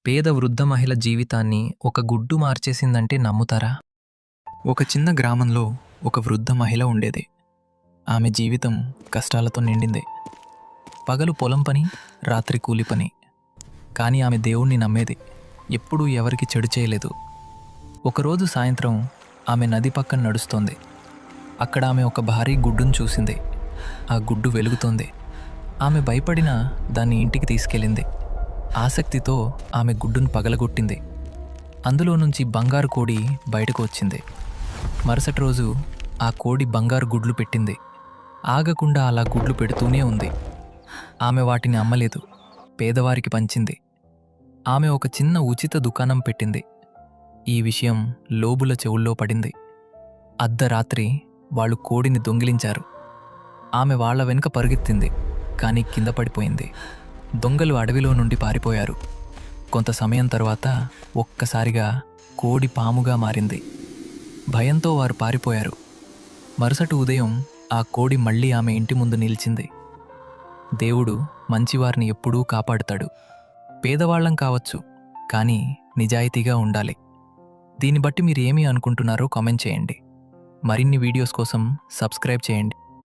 పేద వృద్ధ మహిళ జీవితాన్ని ఒక గుడ్డు మార్చేసిందంటే నమ్ముతారా? ఒక చిన్న గ్రామంలో ఒక వృద్ధ మహిళ ఉండేది. ఆమె జీవితం కష్టాలతో నిండింది. పగలు పొలం పని, రాత్రి కూలి పని. కానీ ఆమె దేవుణ్ణి నమ్మేది. ఎప్పుడూ ఎవరికి చెడు చేయలేదు. ఒకరోజు సాయంత్రం ఆమె నది పక్కన నడుస్తోంది. అక్కడ ఆమె ఒక భారీ గుడ్డును చూసింది. ఆ గుడ్డు వెలుగుతోంది. ఆమె భయపడినా దాన్ని ఇంటికి తీసుకెళ్ళింది. ఆసక్తితో ఆమె గుడ్డును పగలగొట్టింది. అందులో నుంచి బంగారు కోడి బయటకు వచ్చింది. మరుసటి రోజు ఆ కోడి బంగారు గుడ్లు పెట్టింది. ఆగకుండా అలా గుడ్లు పెడుతూనే ఉంది. ఆమె వాటిని అమ్మలేదు, పేదవారికి పంచింది. ఆమె ఒక చిన్న ఉచిత దుకాణం పెట్టింది. ఈ విషయం లోబుల చెవుల్లో పడింది. అర్ధరాత్రి వాళ్ళు కోడిని దొంగిలించారు. ఆమె వాళ్ళ వెనుక పరుగెత్తింది, కానీ కింద పడిపోయింది. దొంగలు అడవిలో నుండి పారిపోయారు. కొంత సమయం తర్వాత ఒక్కసారిగా కోడి పాముగా మారింది. భయంతో వారు పారిపోయారు. మరుసటి ఉదయం ఆ కోడి మళ్ళీ ఆమె ఇంటి ముందు నిలిచింది. దేవుడు మంచివారిని ఎప్పుడూ కాపాడుతాడు. పేదవాళ్లం కావచ్చు, కానీ నిజాయితీగా ఉండాలి. దీన్ని బట్టి మీరు ఏమి అనుకుంటున్నారో కామెంట్ చేయండి. మరిన్ని వీడియోస్ కోసం సబ్స్క్రైబ్ చేయండి.